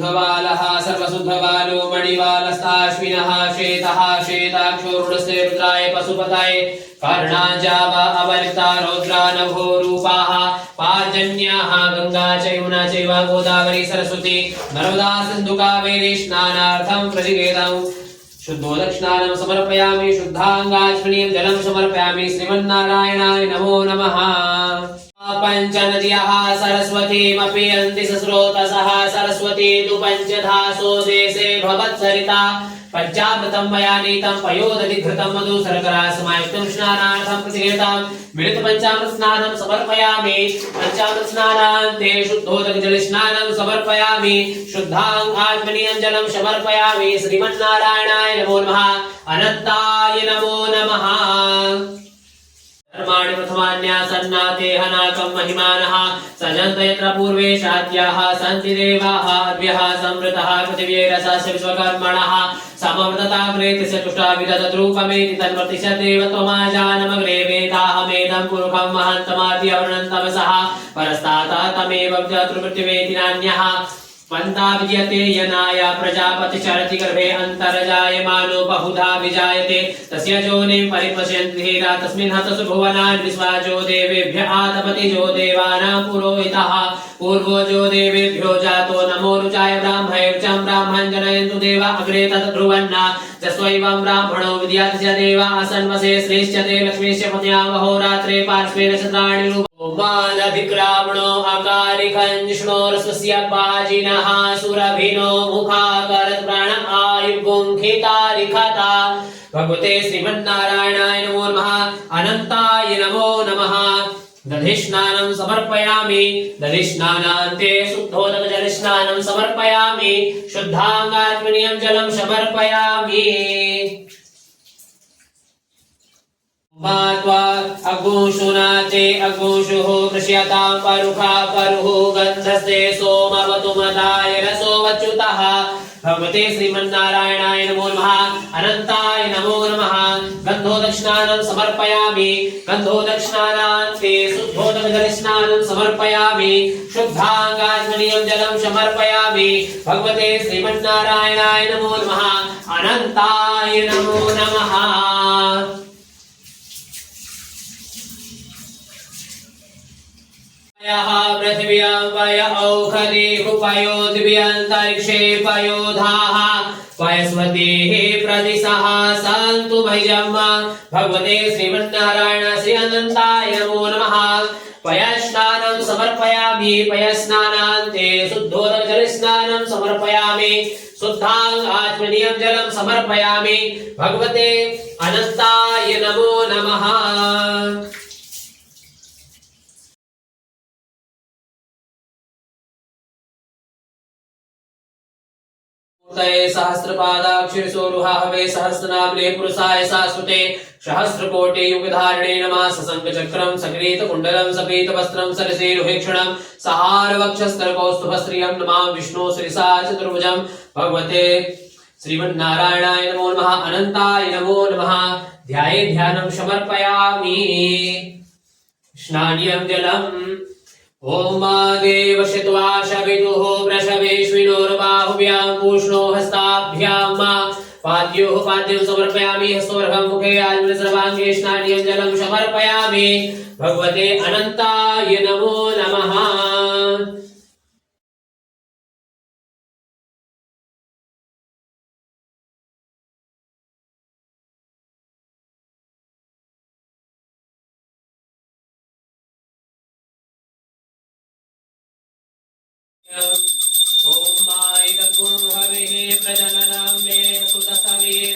सर्वशुद्धबालः सर्वशुद्धबालो मणिबालस्ताश्विनः श्वेतः श्वेताक्षो रुद्रस्य रुद्राय पशुपतये कर्णाजाव अवलिता रौद्रा नभो रूपाः पार्जन्याः गंगा च यमुना चैव गोदावरी सरस्वती नर्मदा सिन्धु कावेरी स्नानार्थं प्रतिगेदम् शुद्धोदक्षिणानं समर्पयामि शुद्धांगाचमनीयं जलं समर्पयामि श्रीमन्नारायणाय नमो नमः। पंचनद्यः सरस्वतीमपि यन्ति स्रोतसः सरस्वती तु पंचधासो देशे भवत्सरिता पंचामृतं मया नीतं पयोदधि घृतं मधु शर्करा समायुक्तं स्नानार्थं प्रतिगेतां मिलित पंचामृत स्नानं समर्पयामि पंचामृत स्नानान्ते शुद्धोदक जल स्नानं समर्पयामि शुद्धांग आत्मनीयं जलं समर्पयामि श्रीमन्नारायणाय नमो नमः अनन्ताय नमो नमः। धर्माणि प्रथमान्यासन्नाते हनाकं महिमानः सजन्त यत्र पूर्वे शाद्याः सन्ति देवाः अद्भ्यः समृतः पृथिव्यैरसस्य विश्वकर्मणः समवर्तताग्रेतस्य तुष्टाविदतद्रूपमेति तन्वर्तिष्यदेव त्वमाजानमग्रे वेदाहमेदं पुरुखं महन्तमाद्य वर्णन्तमसः परस्तात् तमेव चतुर्मृत्युवेति नान्यः पंता विजयते यनाय प्रजापति चरति गर्भे अंतरजायमानो बहुधा विजायते तस्य जोनिं परिपश्यन्ति धीरा तस्मिन् हतसु भुवनानि विश्वाजो देवेभ्य आतपति जो देवानां पुरोहितः पूर्वो जो देवेभ्यो जातो नमो रुचाय ब्राह्मणैर्चं ब्राह्मणं जनयन्तु देवा अग्रे तत् ध्रुवन्ना जस्वैवं ब्राह्मणो विद्यास्य देवा असन्वसे श्रेष्ठते लक्ष्मीस्य पत्न्या अहोरात्रे पार्श्वे नक्षत्राणि मानभिक्रामणो अकारिखञ्जिष्णोरस्वस्य बाजिनः सुरभिनो मुखाकरत् प्राणम् आयुर्गुंखितारिखता भगवते श्रीमन्नारायणाय नमो नमः अनन्ताय नमो नमः। दधिस्नानं समर्पयामि दधिस्नानान्ते शुद्धोदक जलस्नानं समर्पयामि शुद्धांगात्मनीयं जलं समर्पयामि मात्वा अगुंशुनाते अगुंशुः कृष्यतां परुखा परुः गन्धस्ते सोमवतुमदाय रसो वच्युतः भगवते श्रीमन्नारायणाय नमो नमः अनन्ताय नमो नमः। गन्धोदक्षिणानं समर्पयामि गन्धोदक्षिणानान्ते शुद्धोदक जलस्नानं समर्पयामि शुद्धांगात्मनीयं जलं समर्पयामि भगवते श्रीमन्नारायणाय नमो नमः अनन्ताय नमो नमः। पृथिव्यां वय औषधीः पयोदिव्यन्तरिक्षे पयोधाः वयस्वतीः प्रदिशः सन्तु भयं भगवते श्रीमन्नारायण श्री अनन्ताय नमो नमः। पयस्नानं समर्पयामि पयस्नानान्ते शुद्धोदक जलस्नानं समर्पयामि शुद्धांगात्मनीयं जलं समर्पयामि भगवते अनन्ताय नमो नमः। सहस्रपादाक्षिरसोरुहावे सहस्रनाम्ने पुरुषाय शाश्वते सहस्रकोटि युगधारिणे नमः। सशङ्खचक्रं सकिरीटकुण्डलं सपीतवस्त्रं सरसीरुहेक्षणं सहारवक्षस्थलकौस्तुभश्रियं नमामि विष्णु शिरसा चतुर्भुजं भगवते श्रीमन्नारायणाय नमो नमः अनन्ताय नमो नमः। ध्याये ध्यानं समर्पयामि स्नानीयं जलम् ओम देव शित्वा शविदुः वृषभेष्विनोर्बाहुभ्यां पूष्णो हस्ताभ्यां पाद्योः पाद्यं समर्पयामि हस्तोर्घं मुखे आजमने सर्वांगे स्नानीयं जलं समर्पयामि भगवते अनन्ताय नमो नमः। ओम माय दकुं हविः प्रजननं मे सुतसवीर